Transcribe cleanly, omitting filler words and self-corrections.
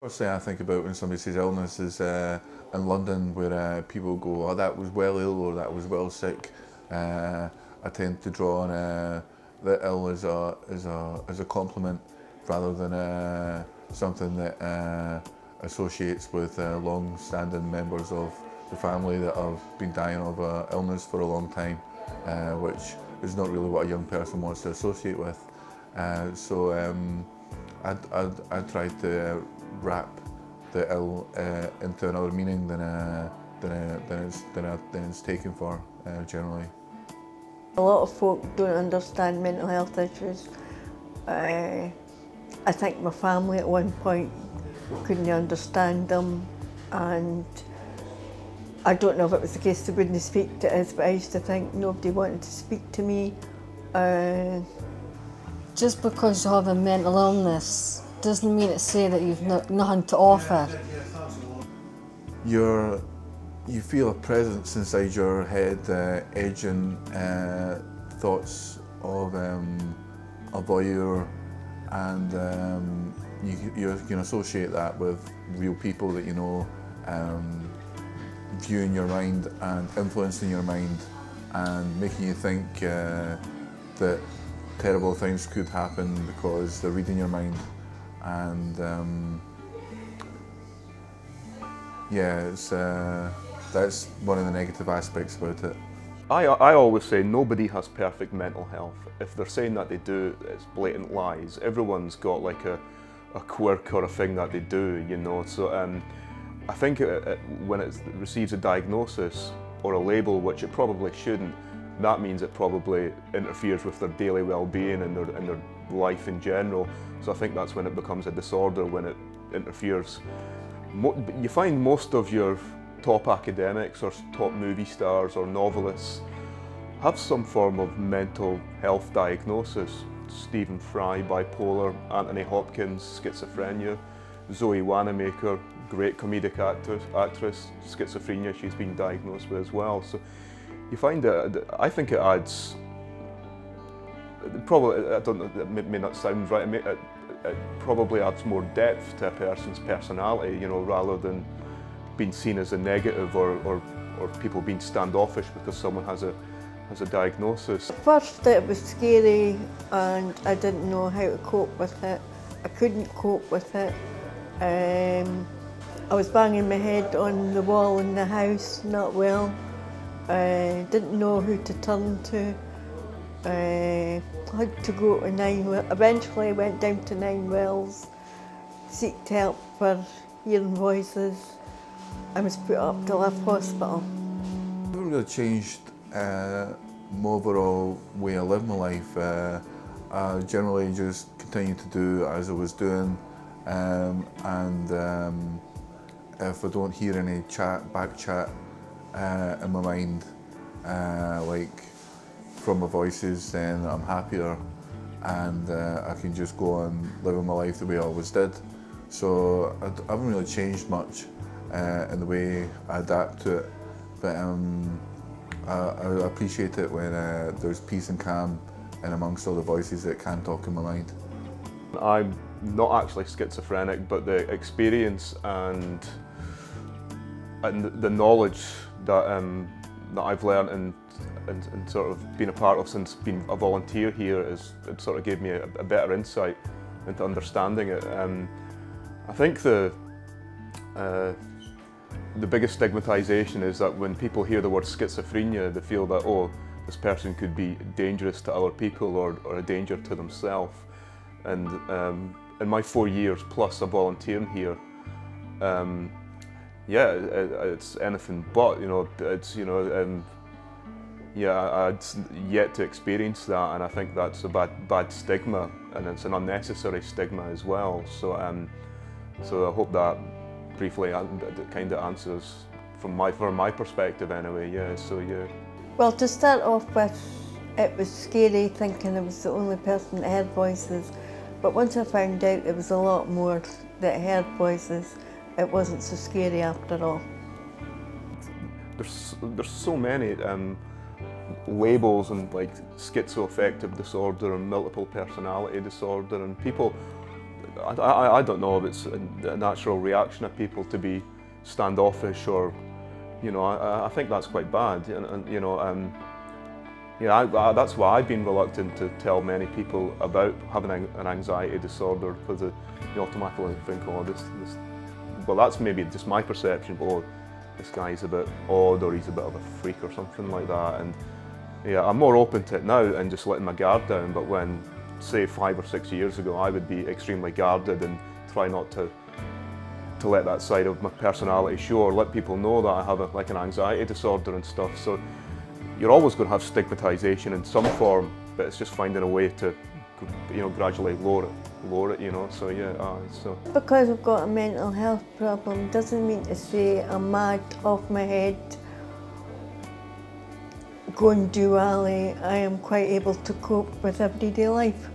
First thing I think about when somebody says illness is in London, where people go, "Oh, that was well ill," or "that was well sick." I tend to draw on the ill as a compliment rather than something that associates with long-standing members of the family that have been dying of illness for a long time, which is not really what a young person wants to associate with. So I try to wrap the ill into another meaning than it's taken for generally. A lot of folk don't understand mental health issues. I think my family at one point couldn't understand them, and I don't know if it was the case they wouldn't speak to us, but I used to think nobody wanted to speak to me. Just because you have a mental illness doesn't mean to say that you've nothing to offer. You feel a presence inside your head, edging thoughts of voyeur, and you can associate that with real people that you know, viewing your mind and influencing your mind and making you think that terrible things could happen because they're reading your mind. And yeah, that's one of the negative aspects about it. I always say nobody has perfect mental health. If they're saying that they do, it's blatant lies. Everyone's got like a quirk or a thing that they do, you know. So I think when it receives a diagnosis or a label, which it probably shouldn't, that means it probably interferes with their daily well-being and their life in general. So I think that's when it becomes a disorder, when it interferes. You find most of your top academics or top movie stars or novelists have some form of mental health diagnosis. Stephen Fry, bipolar; Anthony Hopkins, schizophrenia; Zoe Wanamaker, great comedic actress, schizophrenia she's been diagnosed with as well. So you find that, I think it adds, probably, I don't know, it may not sound right, it probably adds more depth to a person's personality, you know, rather than being seen as a negative or people being standoffish because someone has a diagnosis. At first it was scary and I didn't know how to cope with it. I couldn't cope with it. I was banging my head on the wall in the house, not well. I didn't know who to turn to. I had to go to eventually I went down to 9 Wells, seeked help for hearing voices. I was put up to Life Hospital. It hasn't really changed my overall way I live my life. I generally just continue to do as I was doing, and if I don't hear any back chat in my mind, like from my voices, then I'm happier, and I can just go on living my life the way I always did. So I haven't really changed much in the way I adapt to it, but I appreciate it when there's peace and calm in amongst all the voices that can talk in my mind. I'm not actually schizophrenic, but the experience and the knowledge that I've learned and sort of been a part of since being a volunteer here it sort of gave me a better insight into understanding it. I think the biggest stigmatisation is that when people hear the word schizophrenia, they feel that, oh, this person could be dangerous to other people or a danger to themselves. And in my 4 years plus of volunteering here, yeah, it's anything but, you know, it's, you know, yeah, I'd yet to experience that, and I think that's a bad stigma, and it's an unnecessary stigma as well. So, so I hope that briefly kind of answers from my perspective anyway. Yeah. So yeah. Well, to start off with, it was scary thinking I was the only person that heard voices, but once I found out there was a lot more that heard voices, it wasn't so scary after all. There's so many labels, and like schizoaffective disorder and multiple personality disorder, and people I don't know if it's a natural reaction of people to be standoffish, or, you know, I think that's quite bad, and you know, that's why I've been reluctant to tell many people about having an anxiety disorder, because you automatically think, oh, this, well, that's maybe just my perception, but oh, this guy's a bit odd, or he's a bit of a freak or something like that. And yeah, I'm more open to it now and just letting my guard down, but when, say, 5 or 6 years ago, I would be extremely guarded and try not to let that side of my personality show, or let people know that I have like an anxiety disorder and stuff. So you're always going to have stigmatization in some form, but it's just finding a way to, you know, gradually lower it, you know. So yeah, so. Because I've got a mental health problem doesn't mean to say I'm mad off my head. Going dually, I am quite able to cope with everyday life.